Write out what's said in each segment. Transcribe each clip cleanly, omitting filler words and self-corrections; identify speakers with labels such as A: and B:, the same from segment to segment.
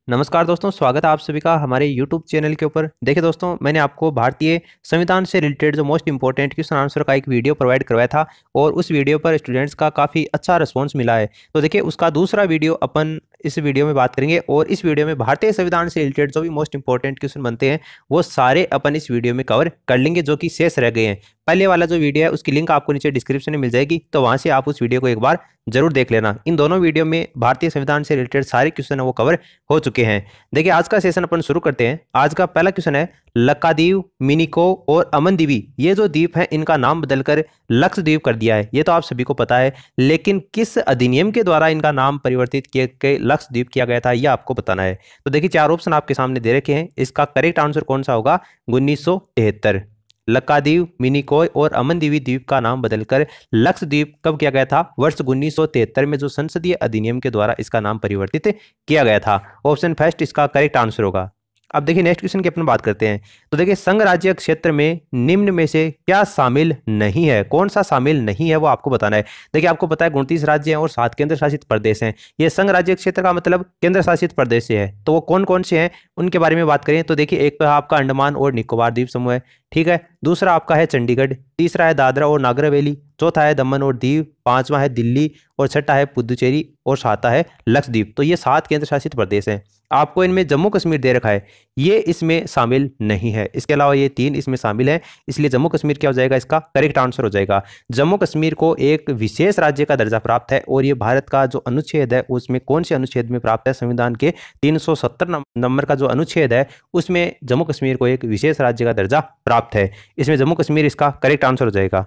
A: नमस्कार दोस्तों, स्वागत है आप सभी का हमारे YouTube चैनल के ऊपर। देखिए दोस्तों, मैंने आपको भारतीय संविधान से रिलेटेड जो मोस्ट इंपॉर्टेंट क्वेश्चन आंसर का एक वीडियो प्रोवाइड करवाया था और उस वीडियो पर स्टूडेंट्स का काफ़ी अच्छा रिस्पांस मिला है। तो देखिए, उसका दूसरा वीडियो अपन इस वीडियो में बात करेंगे और इस वीडियो में भारतीय संविधान से रिलेटेड जो भी मोस्ट इंपॉर्टेंट क्वेश्चन बनते हैं वो सारे अपन इस वीडियो में कवर कर लेंगे, जो कि शेष रह गए हैं। पहले वाला जो वीडियो है उसकी लिंक आपको नीचे डिस्क्रिप्शन में मिल जाएगी, तो वहां से आप उस वीडियो को एक बार जरूर देख लेना। इन दोनों वीडियो में भारतीय संविधान से रिलेटेड सारे क्वेश्चन वो कवर हो चुके हैं। देखिए, आज का सेशन अपन शुरू करते हैं। आज का पहला क्वेश्चन है, लक्कादीव, मिनिको और अमनदीवी ये जो द्वीप हैं इनका नाम बदलकर लक्षद्वीप कर दिया है। ये तो आप सभी को पता है, लेकिन किस अधिनियम के द्वारा इनका नाम परिवर्तित किए के लक्षद्वीप किया गया था, यह आपको बताना है। तो देखिए, चार ऑप्शन आपके सामने दे रखे हैं। इसका करेक्ट आंसर कौन सा होगा? 1973। लक्कादीव, मिनिकॉय और अमनदीवी द्वीप का नाम बदलकर लक्षद्वीप कब किया गया था? वर्ष 1973 में, जो संसदीय अधिनियम के द्वारा इसका नाम परिवर्तित किया गया था। ऑप्शन फर्स्ट इसका करेक्ट आंसर होगा। अब देखिए, नेक्स्ट क्वेश्चन की अपन बात करते हैं। तो देखिए, संघ राज्य क्षेत्र में निम्न में से क्या शामिल नहीं है? कौन सा शामिल नहीं है वो आपको बताना है। देखिए, आपको पता है 29 राज्य हैं और 7 केंद्र शासित प्रदेश हैं। ये संघ राज्य क्षेत्र का मतलब केंद्र शासित प्रदेश से है। तो वो कौन कौन से हैं उनके बारे में बात करें तो देखिए, एक तो आपका अंडमान और निकोबार द्वीप समूह है, ठीक है। दूसरा आपका है चंडीगढ़, तीसरा है दादरा और नागर हवेली, चौथा है दमन और दीव, पांचवा है दिल्ली और छठा है पुदुचेरी और सातवां है लक्षद्वीप। तो ये 7 केंद्र शासित प्रदेश हैं। आपको इनमें जम्मू कश्मीर दे रखा है, ये इसमें शामिल नहीं है। इसके अलावा ये 3 इसमें शामिल है, इसलिए जम्मू कश्मीर क्या हो जाएगा? इसका करेक्ट आंसर हो जाएगा। जम्मू कश्मीर को एक विशेष राज्य का दर्जा प्राप्त है और ये भारत का जो अनुच्छेद है उसमें कौन से अनुच्छेद में प्राप्त है? संविधान के 370 नंबर का जो अनुच्छेद है उसमें जम्मू कश्मीर को एक विशेष राज्य का दर्जा प्राप्त है। इसमें जम्मू कश्मीर इसका करेक्ट आंसर हो जाएगा।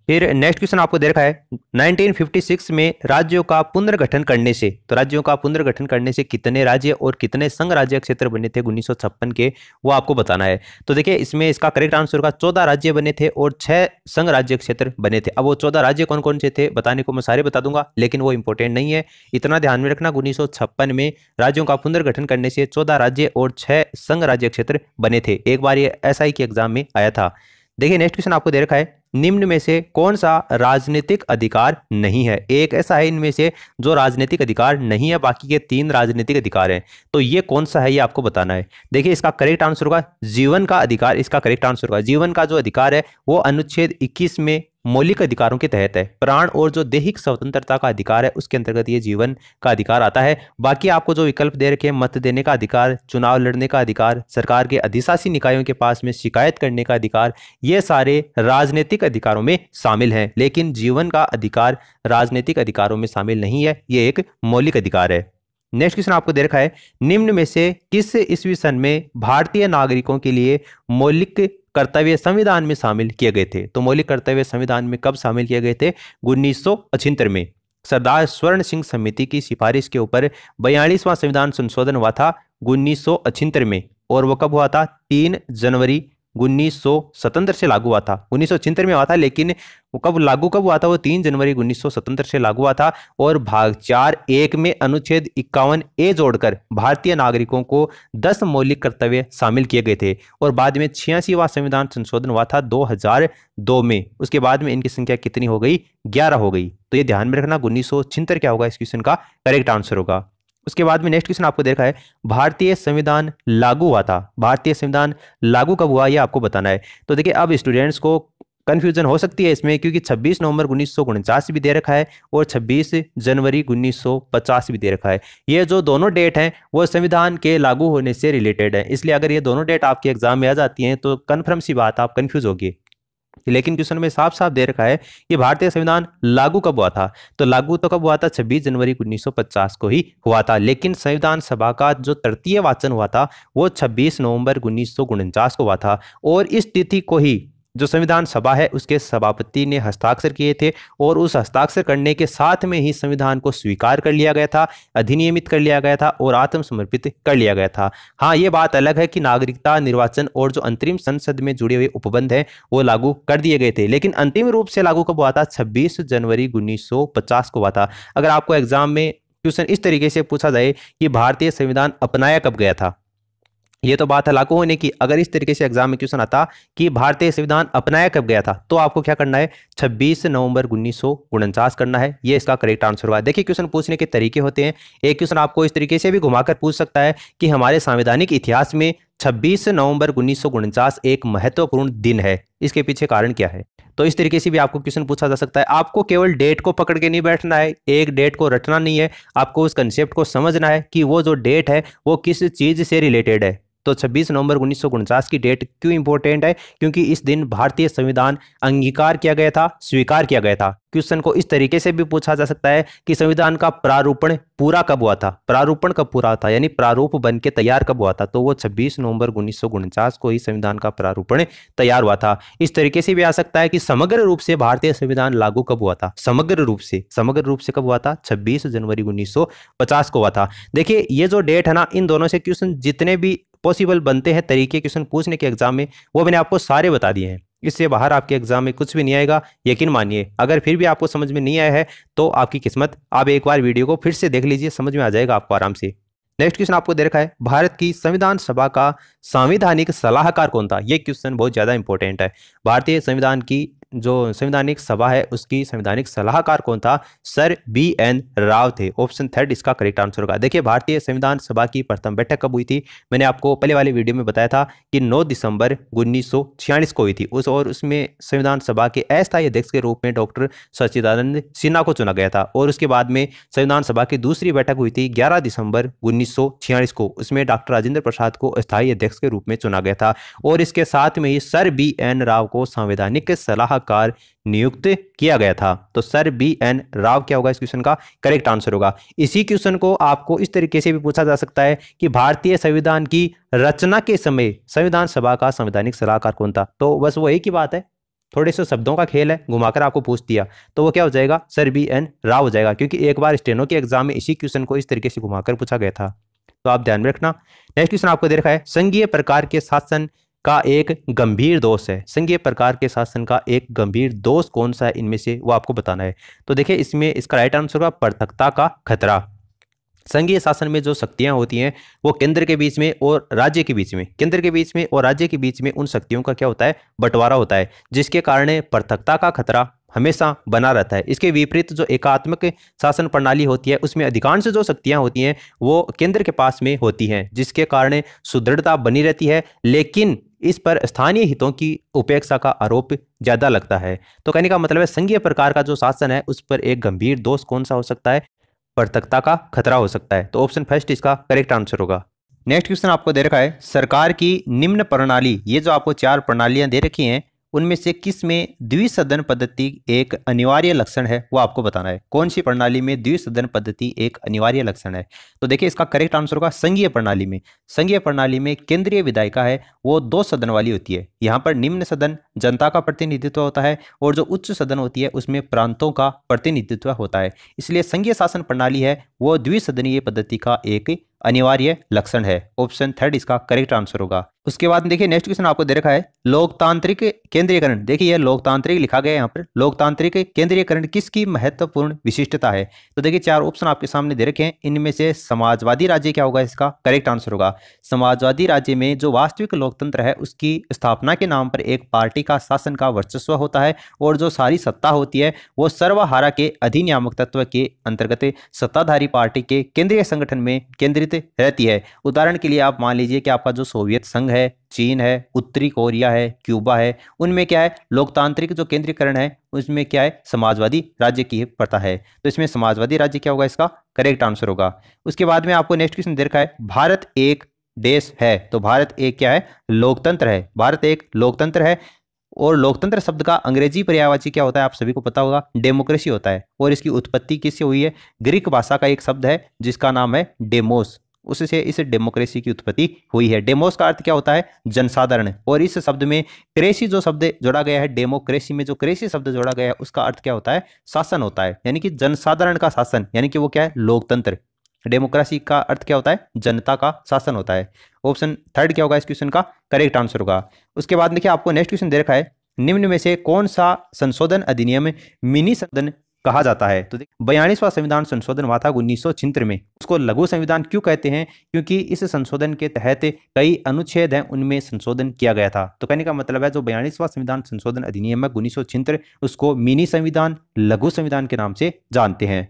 A: फिर नेक्स्ट क्वेश्चन आपको दे रखा है, 1956 में राज्यों का पुनर्गठन करने से, तो राज्यों का पुनर्गठन करने से कितने राज्य और कितने संघ राज्य क्षेत्र बने थे 1956 के, वो आपको बताना है। तो देखिए, इसमें इसका करेक्ट आंसर होगा 14 राज्य बने थे और 6 संघ राज्य क्षेत्र बने थे। अब वो 14 राज्य कौन कौन से थे बताने को मैं सारे बता दूंगा, लेकिन वो इंपॉर्टेंट नहीं है। इतना ध्यान में रखना, 1956 में राज्यों का पुनर्गठन करने से 14 राज्य और 6 संघ राज्य क्षेत्र बने थे। एक बार ये एसआई के एग्जाम में आया था। देखिए, नेक्स्ट क्वेश्चन आपको दे रखा है, निम्न में से कौन सा राजनीतिक अधिकार नहीं है? एक ऐसा है इनमें से जो राजनीतिक अधिकार नहीं है, बाकी के 3 राजनीतिक अधिकार हैं। तो ये कौन सा है ये आपको बताना है। देखिए, इसका करेक्ट आंसर होगा जीवन का अधिकार। इसका करेक्ट आंसर होगा जीवन का जो अधिकार है वो अनुच्छेद 21 में मौलिक अधिकारों के तहत है। प्राण और जो दैहिक स्वतंत्रता का अधिकार है उसके अंतर्गत ये जीवन का अधिकार आता है। बाकी आपको जो विकल्प दे रखे हैं, मत देने का अधिकार, चुनाव लड़ने का अधिकार, सरकार के अधिशासी निकायों के पास में शिकायत करने का अधिकार, ये सारे राजनीतिक अधिकारों में शामिल हैं, लेकिन जीवन का अधिकार राजनीतिक अधिकारों में शामिल नहीं है, ये एक मौलिक अधिकार है। नेक्स्ट क्वेश्चन आपको दे रखा है, निम्न में से किस ईस्वी सन में भारतीय नागरिकों के लिए मौलिक कर्तव्य संविधान में शामिल किए गए थे? तो मौलिक कर्तव्य संविधान में कब शामिल किए गए थे? 1975 में। सरदार स्वर्ण सिंह समिति की सिफारिश के ऊपर 42वां संविधान संशोधन हुआ था 1975 में, और वो कब हुआ था? 3 जनवरी 1977 से लागू हुआ था। 1976 में हुआ था, लेकिन वो कब हुआ था? वो 3 जनवरी 1977 से लागू हुआ था। और भाग 4(1) में अनुच्छेद 51A जोड़कर भारतीय नागरिकों को 10 मौलिक कर्तव्य शामिल किए गए थे। और बाद में 86वां संविधान संशोधन हुआ था 2002 में। उसके बाद में इनकी संख्या कितनी हो गई? 11 हो गई। तो ये ध्यान में रखना, 1976 क्या होगा इस क्वेश्चन का करेक्ट आंसर होगा। उसके बाद में नेक्स्ट क्वेश्चन आपको देखा है, भारतीय संविधान लागू हुआ था। भारतीय संविधान लागू कब हुआ ये आपको बताना है। तो देखिए, अब स्टूडेंट्स को कंफ्यूजन हो सकती है इसमें, क्योंकि 26 नवंबर 1949 भी दे रखा है और 26 जनवरी 1950 भी दे रखा है। ये जो दोनों डेट हैं वो संविधान के लागू होने से रिलेटेड है, इसलिए अगर ये दोनों डेट आपके एग्जाम में आ जाती हैं तो कन्फर्म सी बात, आप कंफ्यूज होगी। लेकिन क्वेश्चन में साफ साफ दे रखा है कि भारतीय संविधान लागू कब हुआ था। तो लागू तो कब हुआ था? 26 जनवरी 1950 को ही हुआ था, लेकिन संविधान सभा का जो तृतीय वाचन हुआ था वो 26 नवंबर 1949 को हुआ था। और इस तिथि को ही जो संविधान सभा है उसके सभापति ने हस्ताक्षर किए थे, और उस हस्ताक्षर करने के साथ में ही संविधान को स्वीकार कर लिया गया था, अधिनियमित कर लिया गया था और आत्मसमर्पित कर लिया गया था। हाँ, ये बात अलग है कि नागरिकता, निर्वाचन और जो अंतरिम संसद में जुड़े हुए उपबंध हैं वो लागू कर दिए गए थे, लेकिन अंतिम रूप से लागू कब हुआ था? 26 जनवरी 1950 को हुआ था। अगर आपको एग्जाम में क्वेश्चन इस तरीके से पूछा जाए कि भारतीय संविधान अपनाया कब गया था, ये तो बात है लागू होने की। अगर इस तरीके से एग्जाम में क्वेश्चन आता कि भारतीय संविधान अपनाया कब गया था, तो आपको क्या करना है, 26 नवंबर 1949 करना है। ये इसका करेक्ट आंसर हुआ। देखिए क्वेश्चन पूछने के तरीके होते हैं। एक क्वेश्चन आपको इस तरीके से भी घुमाकर पूछ सकता है कि हमारे संवैधानिक इतिहास में 26 नवंबर 1949 एक महत्वपूर्ण दिन है, इसके पीछे कारण क्या है। तो इस तरीके से भी आपको क्वेश्चन पूछा जा सकता है। आपको केवल डेट को पकड़ के नहीं बैठना है, एक डेट को रटना नहीं है, आपको उस कंसेप्ट को समझना है कि वो जो डेट है वो किस चीज से रिलेटेड है। तो 26 नवंबर 1949 की डेट क्यों इंपॉर्टेंट है, क्योंकि इस दिन भारतीय संविधान अंगीकार किया गया था, स्वीकार किया गया था। क्वेश्चन को इस तरीके से भी पूछा जा सकता है कि संविधान का प्रारूपण पूरा कब हुआ था, प्रारूपण कब पूरा था, यानी प्रारूप बन के तैयार कब हुआ था। तो वो 26 नवंबर 1949 को ही संविधान का प्रारूपण तैयार हुआ था। इस तरीके से भी आ सकता है कि समग्र रूप से भारतीय संविधान लागू कब हुआ था, समग्र रूप से कब हुआ था, 26 जनवरी 1950 को हुआ था। देखिए ये जो डेट है ना, इन दोनों से क्वेश्चन जितने भी पॉसिबल बनते हैं तरीके क्वेश्चन पूछने के एग्जाम में, वो मैंने आपको सारे बता दिए हैं। इससे बाहर आपके एग्जाम में कुछ भी नहीं आएगा, यकीन मानिए। अगर फिर भी आपको समझ में नहीं आया है तो आपकी किस्मत, आप एक बार वीडियो को फिर से देख लीजिए, समझ में आ जाएगा आपको आराम से। नेक्स्ट क्वेश्चन आपको दे रखा है, भारत की संविधान सभा का संवैधानिक सलाहकार कौन था। यह क्वेश्चन बहुत ज्यादा इंपॉर्टेंट है। भारतीय संविधान की जो संवैधानिक सभा है उसकी संवैधानिक सलाहकार कौन था, सर BN राव थे। ऑप्शन थर्ड इसका करेक्ट आंसर होगा। देखिए भारतीय संविधान सभा की प्रथम बैठक कब हुई थी, मैंने आपको पहले वाले वीडियो में बताया था कि 9 दिसंबर 1946 को हुई थी। उसमें संविधान सभा के अस्थायी अध्यक्ष के रूप में डॉक्टर सच्चिदानंद सिन्हा को चुना गया था। और उसके बाद में संविधान सभा की दूसरी बैठक हुई थी 11 दिसंबर 1946 को, उसमें डॉक्टर राजेंद्र प्रसाद को अस्थायी अध्यक्ष के रूप में चुना गया था। और इसके साथ में ही सर BN राव को संवैधानिक सलाहकार नियुक्त किया गया था। तो सर BN राव क्या होगा इस क्वेश्चन का करेक्ट आंसर होगा। इसी क्वेश्चन को आपको इस तरीके से भी पूछा जा सकता है कि भारतीय संविधान की रचना के समय संविधान सभा का संवैधानिक सलाहकार कौन था। तो बस वो एक ही बात है, थोड़े से शब्दों का खेल है, घुमाकर आपको पूछ दिया तो वो क्या हो जाएगा, सर BN राव हो जाएगा। क्योंकि एक बार स्टेनो के एग्जाम में इसी क्वेश्चन को इस तरीके से घुमाकर पूछा गया था, तो आप ध्यान में रखना। नेक्स्ट क्वेश्चन आपको दे रखा है, संघीय प्रकार के शासन का एक गंभीर दोष है। संघीय प्रकार के शासन का एक गंभीर दोष कौन सा है इनमें से, वो आपको बताना है। तो देखिए इसमें इसका राइट आंसर होगा पृथकता का खतरा। संघीय शासन में जो शक्तियां होती हैं वो केंद्र के बीच में और राज्य के बीच में, केंद्र के बीच में और राज्य के बीच में उन शक्तियों का क्या होता है, बंटवारा होता है, जिसके कारण पृथकता का खतरा हमेशा बना रहता है। इसके विपरीत जो एकात्मक शासन प्रणाली होती है उसमें अधिकांश जो शक्तियां होती हैं वो केंद्र के पास में होती हैं, जिसके कारण सुदृढ़ता बनी रहती है, लेकिन इस पर स्थानीय हितों की उपेक्षा का आरोप ज्यादा लगता है। तो कहने का मतलब है संघीय प्रकार का जो शासन है उस पर एक गंभीर दोष कौन सा हो सकता है, पृथकता का खतरा हो सकता है। तो ऑप्शन फर्स्ट इसका करेक्ट आंसर होगा। नेक्स्ट क्वेश्चन आपको दे रखा है, सरकार की निम्न प्रणाली, ये जो आपको 4 प्रणालियां दे रखी हैं उनमें से किस में द्विसदन पद्धति एक अनिवार्य लक्षण है, वो आपको बताना है। कौन सी प्रणाली में द्विसदन पद्धति एक अनिवार्य लक्षण है। तो देखिए इसका करेक्ट आंसर होगा संघीय प्रणाली में। संघीय प्रणाली में केंद्रीय विधायिका है वो 2 सदन वाली होती है। यहाँ पर निम्न सदन जनता का प्रतिनिधित्व होता है और जो उच्च सदन होती है उसमें प्रांतों का प्रतिनिधित्व होता है। इसलिए संघीय शासन प्रणाली है वो द्विसदनीय पद्धति का एक अनिवार्य लक्षण है। ऑप्शन थर्ड इसका करेक्ट आंसर होगा। उसके बाद देखिए नेक्स्ट क्वेश्चन आपको दे रखा है, लोकतांत्रिक केंद्रीयकरण। देखिए ये लोकतांत्रिक लिखा गया है यहाँ पर, लोकतांत्रिक केंद्रीयकरण किसकी महत्वपूर्ण विशिष्टता है। तो देखिए 4 ऑप्शन आपके सामने दे रखे हैं, इनमें से समाजवादी राज्य क्या होगा, इसका करेक्ट आंसर होगा। समाजवादी राज्य में जो वास्तविक लोकतंत्र है उसकी स्थापना के नाम पर एक पार्टी का शासन का वर्चस्व होता है और जो सारी सत्ता होती है वो सर्वहारा के अधिनियामक तत्व के अंतर्गत सत्ताधारी पार्टी के केंद्रीय संगठन में केंद्रित रहती है। उदाहरण के लिए आप मान लीजिए कि आपका जो सोवियत संघ है, चीन है, उत्तरी कोरिया है, क्यूबा है, उनमें क्या है लोकतांत्रिक जो केंद्रीकरण है उसमें क्या है समाजवादी राज्य की प्रथा है। तो इसमें समाजवादी राज्य क्या होगा, इसका करेक्ट आंसर होगा। उसके बाद में आपको नेक्स्ट क्वेश्चन दे रखा है, भारत एक देश है। तो भारत एक क्या है, लोकतंत्र है। भारत एक लोकतंत्र है और लोकतंत्र शब्द का अंग्रेजी पर्यायवाची क्या होता है आप सभी को पता होगा, डेमोक्रेसी होता है। और इसकी उत्पत्ति किससे हुई है, ग्रीक भाषा का एक शब्द है जिसका नाम है डेमोस, उससे इस डेमोक्रेसी की उत्पत्ति हुई है। डेमोस का अर्थ क्या होता है, जनसाधारण। और इस शब्द में क्रेसी जो शब्द जोड़ा गया है, डेमोक्रेसी में जो क्रेसी शब्द जोड़ा गया है उसका अर्थ क्या होता है, शासन होता है, यानी कि जनसाधारण का शासन, यानी कि वो क्या है लोकतंत्र। डेमोक्रेसी का अर्थ क्या होता है, जनता का शासन होता है। ऑप्शन थर्ड क्या होगा इस क्वेश्चन का करेक्ट आंसर होगा। उसके बाद देखिए आपको नेक्स्ट क्वेश्चन दे रखा है, निम्न में से कौन सा संशोधन अधिनियम मिनी सदन कहा जाता है। तो 42वां संविधान संशोधन हुआ था 1976 में। उसको लघु संविधान क्यों कहते हैं? क्योंकि इस संशोधन के तहत कई अनुच्छेद हैं, उनमें संशोधन किया गया था। तो कहने का मतलब है जो 42वां संविधान संशोधन अधिनियम है 1976, उसको मिनी संविधान, लघु संविधान के नाम से जानते हैं।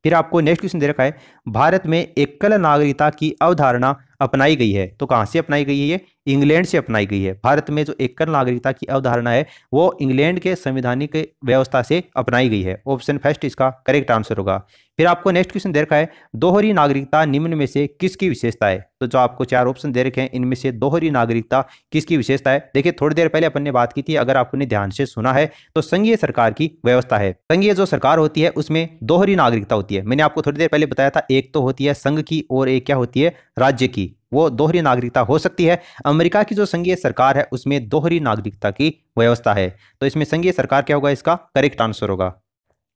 A: फिर आपको नेक्स्ट क्वेश्चन दे रखा है, भारत में एकल नागरिकता की अवधारणा अपनाई गई है। तो कहां से अपनाई गई है? ये इंग्लैंड से अपनाई गई है। भारत में जो एकल नागरिकता की अवधारणा है वो इंग्लैंड के संवैधानिक व्यवस्था से अपनाई गई है। ऑप्शन फर्स्ट इसका करेक्ट आंसर होगा। फिर आपको नेक्स्ट क्वेश्चन दे रखा है, दोहरी नागरिकता निम्न में से किसकी विशेषता है? तो जो आपको 4 ऑप्शन दे रखे हैं, इनमें से दोहरी नागरिकता किसकी विशेषता है? देखिए थोड़ी देर पहले अपन ने बात की थी, अगर आपने ध्यान से सुना है तो संघीय सरकार की व्यवस्था है। संघीय जो सरकार होती है उसमें दोहरी नागरिकता होती है। मैंने आपको थोड़ी देर पहले बताया था, एक तो होती है संघ की और एक क्या होती है? राज्य की। वो दोहरी नागरिकता हो सकती है। अमेरिका की जो संघीय सरकार है उसमें दोहरी नागरिकता की व्यवस्था है। तो इसमें संघीय सरकार क्या होगा? इसका करेक्ट आंसर होगा।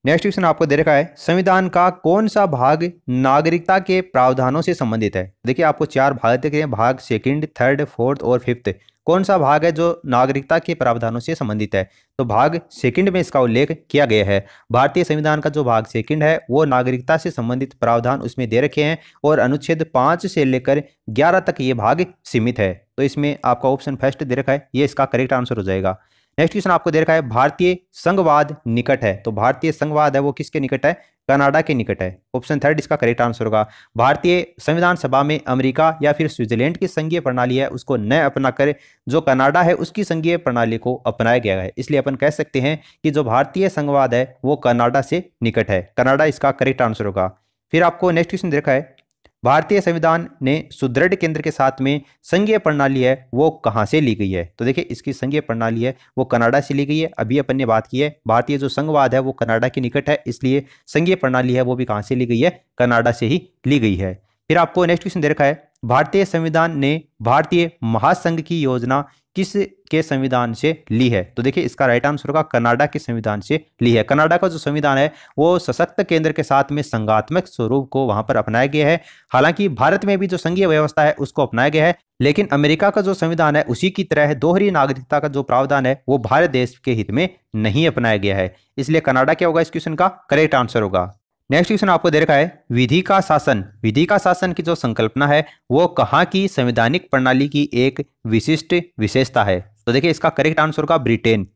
A: नेक्स्ट क्वेश्चन आपको दे रखा है, संविधान का कौन सा भाग नागरिकता के प्रावधानों से संबंधित है? देखिए आपको 4 भाग दिख रहे हैं, भाग सेकंड, थर्ड, फोर्थ और फिफ्थ। कौन सा भाग है जो नागरिकता के प्रावधानों से संबंधित है? तो भाग सेकंड में इसका उल्लेख किया गया है। भारतीय संविधान का जो भाग सेकंड है वो नागरिकता से संबंधित प्रावधान उसमें दे रखे हैं और अनुच्छेद 5 से लेकर 11 तक ये भाग सीमित है। तो इसमें आपका ऑप्शन फर्स्ट दे रखा है, ये इसका करेक्ट आंसर हो जाएगा। नेक्स्ट क्वेश्चन आपको दे रखा है, भारतीय संघवाद निकट है। तो भारतीय संघवाद है वो किसके निकट है? कनाडा के निकट है। ऑप्शन थर्ड इसका करेक्ट आंसर होगा। भारतीय संविधान सभा में अमेरिका या फिर स्विट्जरलैंड की संघीय प्रणाली है उसको न अपनाकर जो कनाडा है उसकी संघीय प्रणाली को अपनाया गया है। इसलिए अपन कह सकते हैं कि जो भारतीय संघवाद है वो कनाडा से निकट है। कनाडा इसका करेक्ट आंसर होगा। फिर आपको नेक्स्ट क्वेश्चन दे रखा है, भारतीय संविधान ने सुदृढ़ केंद्र के साथ में संघीय प्रणाली है वो कहां से ली गई है? तो देखिए इसकी संघीय प्रणाली है वो कनाडा से ली गई है। अभी अपन ने बात की है भारतीय जो संघवाद है वो कनाडा के निकट है, इसलिए संघीय प्रणाली है वो भी कहां से ली गई है? कनाडा से ही ली गई है। फिर आपको नेक्स्ट क्वेश्चन दे रखा है, भारतीय संविधान ने भारतीय महासंघ की योजना किस के संविधान से ली है? तो देखिए इसका राइट आंसर होगा कनाडा के संविधान से ली है। कनाडा का जो संविधान है वो सशक्त केंद्र के साथ में संघात्मक स्वरूप को वहां पर अपनाया गया है। हालांकि भारत में भी जो संघीय व्यवस्था है उसको अपनाया गया है, लेकिन अमेरिका का जो संविधान है उसी की तरह है दोहरी नागरिकता का जो प्रावधान है वो भारत देश के हित में नहीं अपनाया गया है। इसलिए कनाडा क्या होगा? इस क्वेश्चन का करेक्ट आंसर होगा। नेक्स्ट क्वेश्चन आपको दे रखा है, विधि का शासन। विधि का शासन की जो संकल्पना है वो कहाँ की संवैधानिक प्रणाली की एक विशिष्ट विशेषता है? तो देखिए इसका करेक्ट आंसर होगा ब्रिटेन।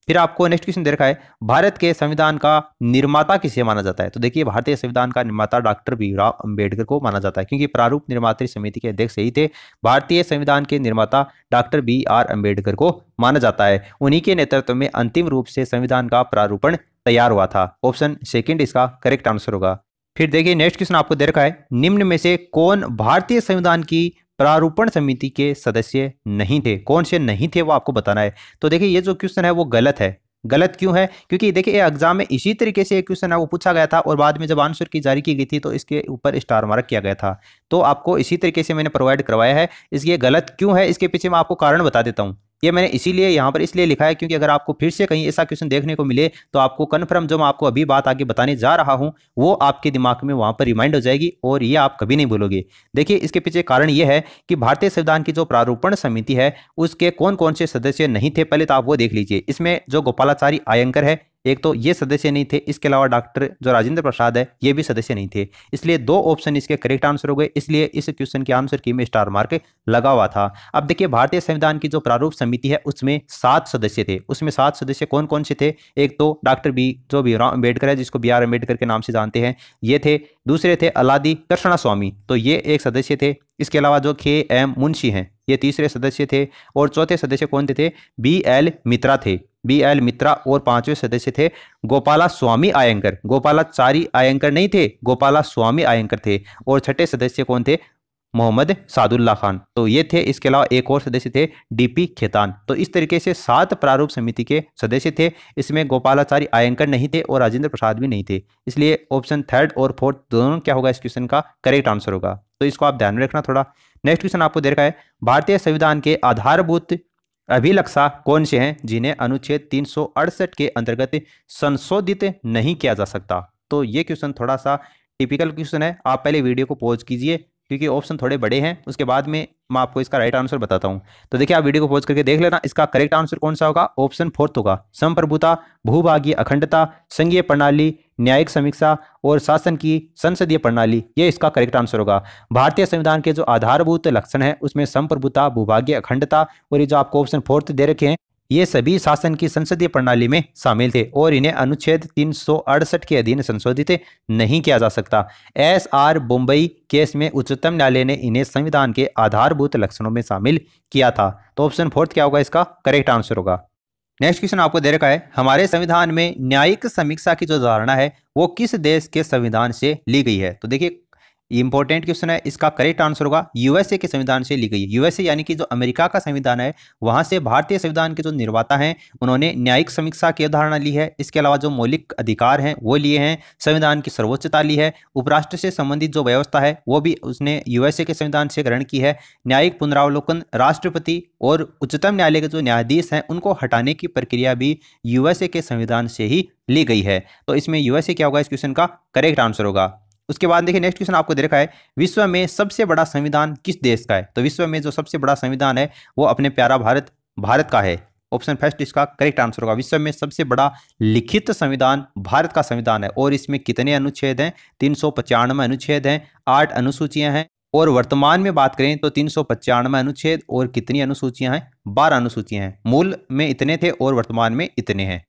A: फिर आपको नेक्स्ट क्वेश्चन दे रखा है, भारत के संविधान का निर्माता किसे माना जाता है? तो देखिए भारतीय संविधान का निर्माता डॉक्टर भीमराव अंबेडकर को माना जाता है, क्योंकि प्रारूप निर्मात्री समिति के अध्यक्ष यही थे। भारतीय संविधान के निर्माता डॉक्टर BR अम्बेडकर को माना जाता है। उन्हीं के नेतृत्व में अंतिम रूप से संविधान का प्रारूपण तैयार हुआ था। ऑप्शन सेकंड इसका करेक्ट आंसर होगा। फिर देखिए नेक्स्ट क्वेश्चन आपको दे रखा है, निम्न में से कौन भारतीय संविधान की प्रारूपण समिति के सदस्य नहीं थे? कौन से नहीं थे वो आपको बताना है। तो देखिए ये जो क्वेश्चन है वो गलत है। गलत क्यों है? क्योंकि देखिए एग्जाम में इसी तरीके से एक क्वेश्चन है वो पूछा गया था और बाद में जब आंसर की जारी की गई थी तो इसके ऊपर स्टार मार्क किया गया था। तो आपको इसी तरीके से मैंने प्रोवाइड करवाया है। इसलिए गलत क्यों है इसके पीछे मैं आपको कारण बता देता हूँ। ये मैंने इसीलिए यहाँ पर इसलिए लिखा है क्योंकि अगर आपको फिर से कहीं ऐसा क्वेश्चन देखने को मिले तो आपको कन्फर्म जो मैं आपको अभी बात आगे बताने जा रहा हूँ वो आपके दिमाग में वहां पर रिमाइंड हो जाएगी और ये आप कभी नहीं भूलोगे। देखिए इसके पीछे कारण ये है कि भारतीय संविधान की जो प्रारूपण समिति है उसके कौन कौन से सदस्य नहीं थे, पहले तो आप वो देख लीजिए। इसमें जो गोपालाचारी आयंकर है एक तो ये सदस्य नहीं थे, इसके अलावा डॉक्टर जो राजेंद्र प्रसाद है ये भी सदस्य नहीं थे। इसलिए 2 ऑप्शन इसके करेक्ट आंसर हो गए। इसलिए इस क्वेश्चन के आंसर की में स्टार मार्क लगा हुआ था। अब देखिए भारतीय संविधान की जो प्रारूप समिति है उसमें 7 सदस्य थे। उसमें 7 सदस्य कौन कौन से थे? एक तो डॉक्टर भीमराव अम्बेडकर है जिसको BR अम्बेडकर के नाम से जानते हैं, ये थे। दूसरे थे अलादी कृष्णा स्वामी, तो ये एक सदस्य थे। इसके अलावा जो KM मुंशी हैं ये तीसरे सदस्य थे। और चौथे सदस्य कौन थे? BL मित्रा थे। BL मित्रा। और 5वें सदस्य थे गोपाला स्वामी आयंकर। गोपालाचारी आयंकर नहीं थे, गोपाला स्वामी आयंकर थे। और छठे सदस्य कौन थे? मोहम्मद सादुल्ला खान। तो ये थे। इसके अलावा एक और सदस्य थे DP खेतान। तो इस तरीके से 7 प्रारूप समिति के सदस्य थे। इसमें गोपालाचारी आयंकर नहीं थे और राजेंद्र प्रसाद भी नहीं थे। इसलिए ऑप्शन थर्ड और फोर्थ दोनों क्या होगा इस क्वेश्चन का करेक्ट आंसर होगा। तो इसको आप ध्यान में रखना थोड़ा। नेक्स्ट क्वेश्चन आपको दे रखा है, भारतीय संविधान के आधारभूत अभिलक्षा कौन से हैं जिन्हें अनुच्छेद 368 के अंतर्गत संशोधित नहीं किया जा सकता? तो ये क्वेश्चन थोड़ा सा टिपिकल क्वेश्चन है। आप पहले वीडियो को पॉज कीजिए क्योंकि ऑप्शन थोड़े बड़े हैं, उसके बाद में मैं आपको इसका राइट आंसर बताता हूं। तो देखिए आप वीडियो को पॉज करके देख लेना। इसका करेक्ट आंसर कौन सा होगा? ऑप्शन फोर्थ होगा। संप्रभुता, भूभागीय अखंडता, संघीय प्रणाली, न्यायिक समीक्षा और शासन की संसदीय प्रणाली, ये इसका करेक्ट आंसर होगा। भारतीय संविधान के जो आधारभूत लक्षण है उसमें संप्रभुता, भूभागीय अखंडता और ये जो आपको ऑप्शन 4 दे रखे हैं ये सभी शासन की संसदीय प्रणाली में शामिल थे और इन्हें अनुच्छेद 368 के अधीन संशोधित नहीं किया जा सकता। SR बम्बई केस में उच्चतम न्यायालय ने इन्हें संविधान के आधारभूत लक्षणों में शामिल किया था। तो ऑप्शन 4 क्या होगा, इसका करेक्ट आंसर होगा। नेक्स्ट क्वेश्चन आपको दे रखा है, हमारे संविधान में न्यायिक समीक्षा की जो धारणा है वो किस देश के संविधान से ली गई है। तो देखिए इंपॉर्टेंट क्वेश्चन है, इसका करेक्ट आंसर होगा USA के संविधान से ली गई है। USA यानी कि जो अमेरिका का संविधान है वहां से भारतीय संविधान के जो निर्माता हैं उन्होंने न्यायिक समीक्षा की अवधारणा ली है। इसके अलावा जो मौलिक अधिकार हैं वो लिए हैं, संविधान की सर्वोच्चता ली है, उपराष्ट्र से संबंधित जो व्यवस्था है वो भी उसने USA के संविधान से ग्रहण की है। न्यायिक पुनरावलोकन, राष्ट्रपति और उच्चतम न्यायालय के जो न्यायाधीश हैं उनको हटाने की प्रक्रिया भी USA के संविधान से ही ली गई है। तो इसमें USA क्या होगा, इस क्वेश्चन का करेक्ट आंसर होगा। उसके बाद देखिए नेक्स्ट क्वेश्चन आपको दे रखा है, विश्व में सबसे बड़ा संविधान किस देश का है। तो विश्व में जो सबसे बड़ा संविधान है वो अपने प्यारा भारत का है। ऑप्शन फर्स्ट इसका करेक्ट आंसर होगा। विश्व में सबसे बड़ा लिखित संविधान भारत का संविधान है और इसमें कितने अनुच्छेद हैं, 395 अनुच्छेद हैं, 8 अनुसूचियां हैं और वर्तमान में बात करें तो 395 अनुच्छेद और कितनी अनुसूचियां हैं, 12 अनुसूचियां हैं। मूल में इतने थे और वर्तमान में इतने हैं।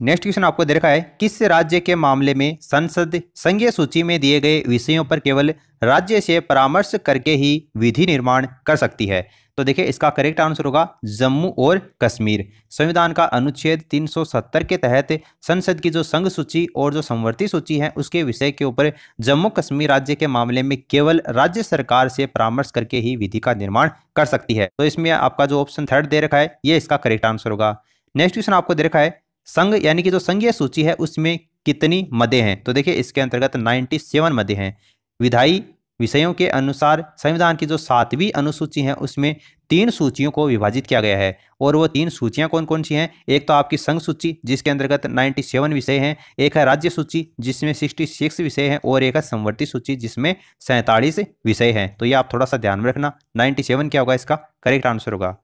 A: नेक्स्ट क्वेश्चन आपको दे रखा है, किस राज्य के मामले में संसद संघीय सूची में दिए गए विषयों पर केवल राज्य से परामर्श करके ही विधि निर्माण कर सकती है। तो देखिए इसका करेक्ट आंसर होगा जम्मू और कश्मीर। संविधान का अनुच्छेद 370 के तहत संसद की जो संघ सूची और जो समवर्ती सूची है उसके विषय के ऊपर जम्मू कश्मीर राज्य के मामले में केवल राज्य सरकार से परामर्श करके ही विधि का निर्माण कर सकती है। तो इसमें आपका जो ऑप्शन थर्ड दे रखा है ये इसका करेक्ट आंसर होगा। नेक्स्ट क्वेश्चन आपको दे रखा है, संघ यानी कि जो संघीय सूची है उसमें कितनी मदें हैं। तो देखिए इसके अंतर्गत 97 मदें हैं। विधायी विषयों के अनुसार संविधान की जो 7वीं अनुसूची है उसमें 3 सूचियों को विभाजित किया गया है और वो 3 सूचियां कौन कौन सी हैं, एक तो आपकी संघ सूची जिसके अंतर्गत 97 विषय हैं, एक है राज्य सूची जिसमें 66 विषय हैं और एक है समवर्ती सूची जिसमें 47 विषय हैं। तो ये आप थोड़ा सा ध्यान में रखना, 97 क्या होगा, इसका करेक्ट आंसर होगा।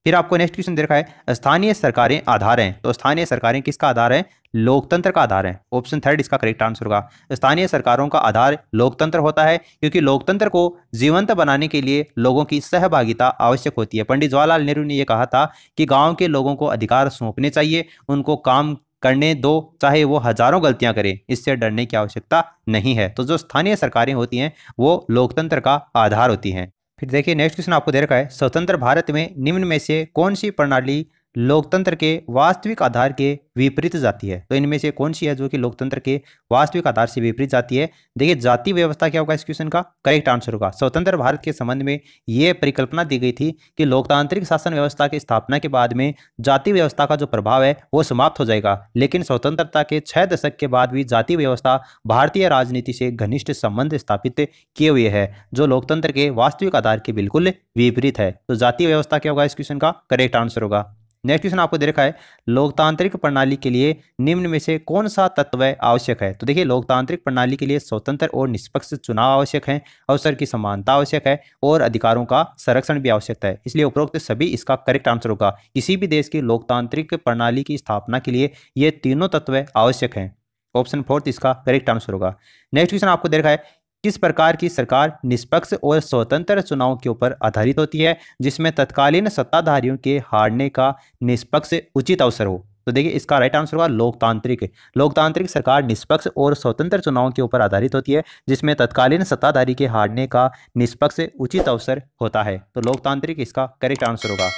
A: फिर आपको नेक्स्ट क्वेश्चन दे रखा है, स्थानीय सरकारें आधार हैं। तो स्थानीय सरकारें किसका आधार है, लोकतंत्र का आधार है। ऑप्शन थर्ड इसका करेक्ट आंसर होगा। स्थानीय सरकारों का आधार लोकतंत्र होता है क्योंकि लोकतंत्र को जीवंत बनाने के लिए लोगों की सहभागिता आवश्यक होती है। पंडित जवाहरलाल नेहरू ने यह कहा था कि गांव के लोगों को अधिकार सौंपने चाहिए, उनको काम करने दो, चाहे वो हजारों गलतियां करें, इससे डरने की आवश्यकता नहीं है। तो जो स्थानीय सरकारें होती हैं वो लोकतंत्र का आधार होती हैं। फिर देखिए नेक्स्ट क्वेश्चन आपको दे रखा है, स्वतंत्र भारत में निम्न में से कौन सी प्रणाली लोकतंत्र के वास्तविक आधार के विपरीत जाती है। तो इनमें से कौन सी है जो कि लोकतंत्र के वास्तविक आधार से विपरीत जाती है। देखिए जाति व्यवस्था क्या होगा, इस क्वेश्चन का करेक्ट आंसर होगा। स्वतंत्र भारत के संबंध में यह परिकल्पना दी गई थी कि लोकतांत्रिक शासन व्यवस्था की स्थापना के बाद में जाति व्यवस्था का जो प्रभाव है वो समाप्त हो जाएगा, लेकिन स्वतंत्रता के 6 दशक के बाद भी जाति व्यवस्था भारतीय राजनीति से घनिष्ठ संबंध स्थापित किए हुए है, जो लोकतंत्र के वास्तविक आधार के बिल्कुल विपरीत है। तो जाति व्यवस्था क्या होगा, इस क्वेश्चन का करेक्ट आंसर होगा। नेक्स्ट क्वेश्चन आपको दे रखा है, लोकतांत्रिक प्रणाली के लिए निम्न में से कौन सा तत्व आवश्यक है। तो देखिए लोकतांत्रिक प्रणाली के लिए स्वतंत्र और निष्पक्ष चुनाव आवश्यक है, अवसर की समानता आवश्यक है और अधिकारों का संरक्षण भी आवश्यक है। इसलिए उपरोक्त सभी इसका करेक्ट आंसर होगा। किसी भी देश की लोकतांत्रिक प्रणाली की स्थापना के लिए ये तीनों तत्व आवश्यक हैं। ऑप्शन 4 इसका करेक्ट आंसर होगा। नेक्स्ट क्वेश्चन आपको दे रखा है, किस प्रकार की सरकार निष्पक्ष और स्वतंत्र चुनाव के ऊपर आधारित होती है जिसमें तत्कालीन सत्ताधारियों के हारने का निष्पक्ष उचित अवसर हो। तो देखिए इसका राइट आंसर होगा लोकतांत्रिक सरकार निष्पक्ष और स्वतंत्र चुनाव के ऊपर आधारित होती है जिसमें तत्कालीन सत्ताधारी के हारने का निष्पक्ष उचित अवसर होता है। तो लोकतांत्रिक इसका करेक्ट आंसर होगा।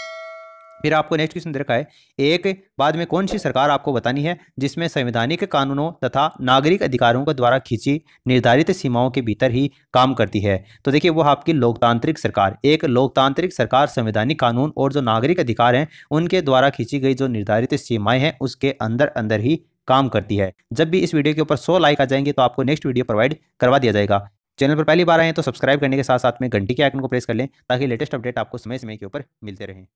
A: फिर आपको नेक्स्ट क्वेश्चन दे रखा है, एक बाद में कौन सी सरकार आपको बतानी है जिसमें संवैधानिक कानूनों तथा नागरिक अधिकारों के द्वारा खींची निर्धारित सीमाओं के भीतर ही काम करती है। तो देखिए वो आपकी लोकतांत्रिक सरकार, एक लोकतांत्रिक सरकार संवैधानिक कानून और जो नागरिक अधिकार हैं उनके द्वारा खींची गई जो निर्धारित सीमाएं हैं उसके अंदर अंदर ही काम करती है। जब भी इस वीडियो के ऊपर 100 लाइक आ जाएंगे तो आपको नेक्स्ट वीडियो प्रोवाइड करवा दिया जाएगा। चैनल पर पहली बार आए हैं तो सब्सक्राइब करने के साथ साथ में घंटी के आइकन को प्रेस कर लें ताकि लेटेस्ट अपडेट आपको समय समय के ऊपर मिलते रहें।